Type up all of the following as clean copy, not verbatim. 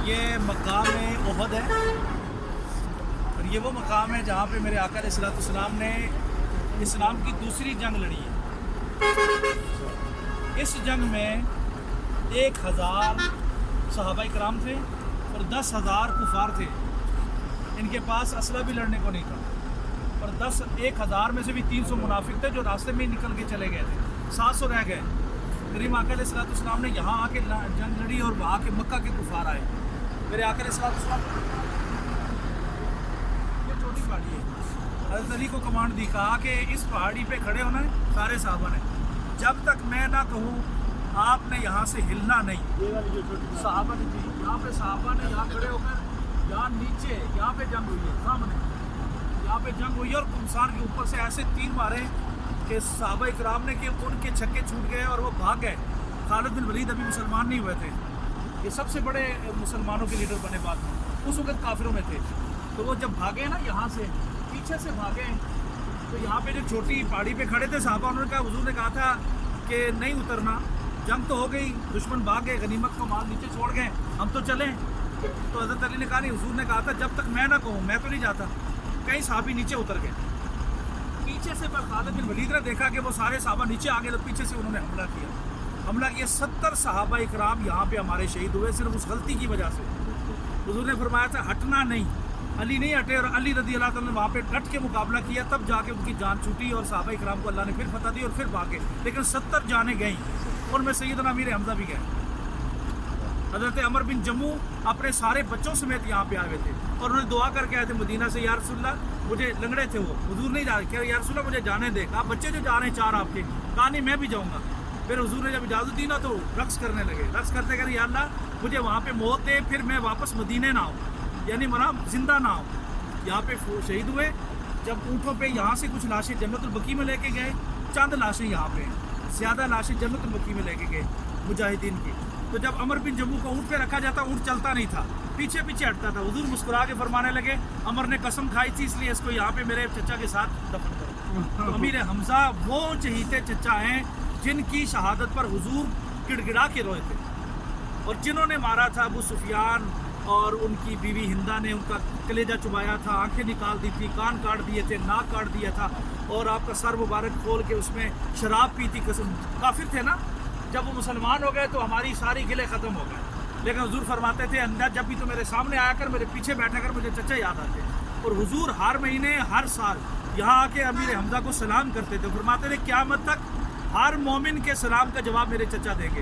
یہ مقام احد ہے اور یہ وہ مقام ہے جہاں پہ میرے آقا علیہ الصلوۃ والسلام نے اسلام کی دوسری جنگ لڑی ہے۔ اس جنگ میں 1000 صحابہ کرام تھے اور 10,000 کفار تھے۔ ان کے پاس اسلحہ بھی لڑنے کو نہیں تھا، اور 1000 میں سے بھی 300 منافق تھے جو راستے میں ہی نکل کے چلے گئے تھے، 700 رہ گئے۔ کریم آقا علیہ الصلوۃ والسلام نے یہاں آ کے جنگ لڑی اور وہاں کے مکہ کے کفار آئے۔ میرے آقا علیہ الصلوۃ والسلام یہ چھوٹی پہاڑی ہے، حضرت علی کو کمانڈ دی، کہا کہ اس پہاڑی پہ کھڑے ہونا ہے سارے صحابہ نے، جب تک میں نہ کہوں آپ نے یہاں سے ہلنا نہیں۔ صحابہ نے یہاں پہ صحابہ نے یہاں کھڑے ہو کر یہاں نیچے یہاں پہ جنگ ہوئی ہے، سامنے یہاں پہ جنگ ہوئی ہے، اور کمسان کے اوپر سے ایسے تیر مارے کہ صحابہ اکرام نے کہ ان کے چھکے چھوٹ گئے اور وہ بھاگ گئے۔ خالد بن ولید ابھی مسلمان نہیں ہوئے تھے، یہ سب سے بڑے مسلمانوں کے لیڈر بنے بعد میں، اس وقت کافروں میں تھے۔ تو وہ جب بھاگے نا یہاں سے پیچھے سے بھاگے، تو یہاں پہ جو چھوٹی پہاڑی پہ کھڑے تھے صحابہ، انہوں نے کہا، حضور نے کہا تھا کہ نہیں اترنا، جنگ تو ہو گئی، دشمن بھاگ گئے، غنیمت کو مال نیچے چھوڑ گئے، ہم تو چلیں۔ تو حضرت علی نے کہا نہیں، حضور نے کہا تھا جب تک میں نہ کہوں میں تو نہیں جاتا۔ کئی صحابی نیچے اتر گئے، پیچھے سے پر خالد بن ولید نے دیکھا کہ وہ سارے صحابہ نیچے آ گئے، تو پیچھے سے انہوں نے حملہ کیا 70 صحابہ اکرام یہاں پہ ہمارے شہید ہوئے، صرف اس غلطی کی وجہ سے۔ حضور نے فرمایا تھا ہٹنا نہیں، علی نہیں ہٹے، اور علی رضی اللہ تعالیٰ نے وہاں پہ ڈٹ کے مقابلہ کیا، تب جا کے ان کی جان چھوٹی اور صحابہ اکرام کو اللہ نے پھر فتح دی اور پھر بھاگے، لیکن 70 جانیں گئیں، ان میں سیدنا امیر حمزہ بھی گئے۔ حضرت عمر بن جموں اپنے سارے بچوں سمیت یہاں پہ آئے ہوئے تھے، اور انہوں نے دعا کر کے آئے تھے مدینہ سے، یا رسول اللہ مجھے، لنگڑے تھے وہ، حضور نہیں جا رہے، کہ یا رسول اللہ مجھے جانے دے، کہا بچے جو جا رہے ہیں 4 آپ کے، کہا نہیں میں بھی جاؤں گا۔ پھر حضور نے جب اجازت دی نا تو رقص کرنے لگے، رقص کرتے کرتے یا اللہ مجھے وہاں پہ موت دے، پھر میں واپس مدینے نہ آؤں، یعنی مرا زندہ نہ آؤں۔ یہاں پہ شہید ہوئے، جب اونٹوں پہ یہاں سے کچھ لاشیں جنت البقیع میں لے کے گئے، چند لاشیں یہاں پہ، زیادہ لاشیں جنت البقیع میں لے کے گئے مجاہدین کی۔ تو جب عمر بن جموں کو اونٹ پہ رکھا جاتا، اونٹ چلتا نہیں تھا، پیچھے پیچھے ہٹتا تھا، حضور مسکرا کے فرمانے لگے عمر نے قسم کھائی تھی، اس لیے اس کو یہاں پہ میرے چچا کے ساتھ دفن کرو۔ تو امیر حمزہ وہ چہیتے چچا ہیں جن کی شہادت پر حضور گڑ گڑا کے روئے تھے، اور جنہوں نے مارا تھا ابو سفیان، اور ان کی بیوی ہندا نے ان کا کلیجہ چبایا تھا، آنکھیں نکال دی تھی، کان کاٹ دیے تھے، ناک کاٹ دیا تھا، اور آپ کا سر مبارک کھول کے اس میں شراب پی تھی، قسم کافر تھے نا۔ جب وہ مسلمان ہو گئے تو ہماری ساری گلے ختم ہو گئے، لیکن حضور فرماتے تھے اندر جب بھی تو میرے سامنے آیا کر، میرے پیچھے بیٹھا کر، مجھے چچا یاد آتے، اور حضور ہر مہینے ہر سال یہاں آ کے امیر حمزہ کو سلام کرتے تھے، فرماتے تھے قیامت تک ہر مومن کے سلام کا جواب میرے چچا دیں گے،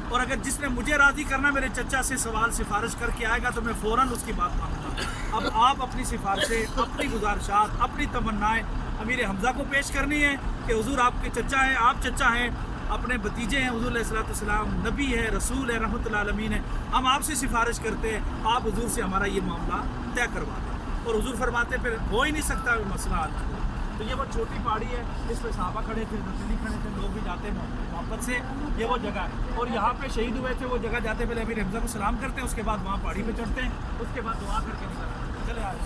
اور اگر جس نے مجھے راضی کرنا میرے چچا سے سوال سفارش کر کے آئے گا تو میں فوراً اس کی بات مانوں گا۔ اب آپ اپنی سفارشیں، اپنی گزارشات، اپنی تمنائیں امیر حمزہ کو پیش کرنی ہے کہ حضور آپ کے چچا ہیں، آپ چچا ہیں، اپنے بھتیجے ہیں، حضور علیہ الصلوۃ والسلام نبی ہے، رسول ہے، رحمۃ اللہ عالمین ہے، ہم آپ سے سفارش کرتے ہیں، آپ حضور سے ہمارا یہ معاملہ طے کروا دیں۔ اور حضور فرماتے پھر ہو ہی نہیں سکتا مسئلہ حل۔ تو یہ وہ چھوٹی پہاڑی ہے، اس پہ صحابہ کھڑے تھے، رسول کھڑے تھے، لوگ بھی جاتے ہیں محبت سے، یہ وہ جگہ ہے، اور یہاں پہ شہید ہوئے تھے، وہ جگہ جاتے پہلے امیر حمزہ کو سلام کرتے ہیں، اس کے بعد وہاں پہاڑی پہ چڑھتے ہیں، اس کے بعد دعا کر کے نکلتے ہیں۔ چلے آئے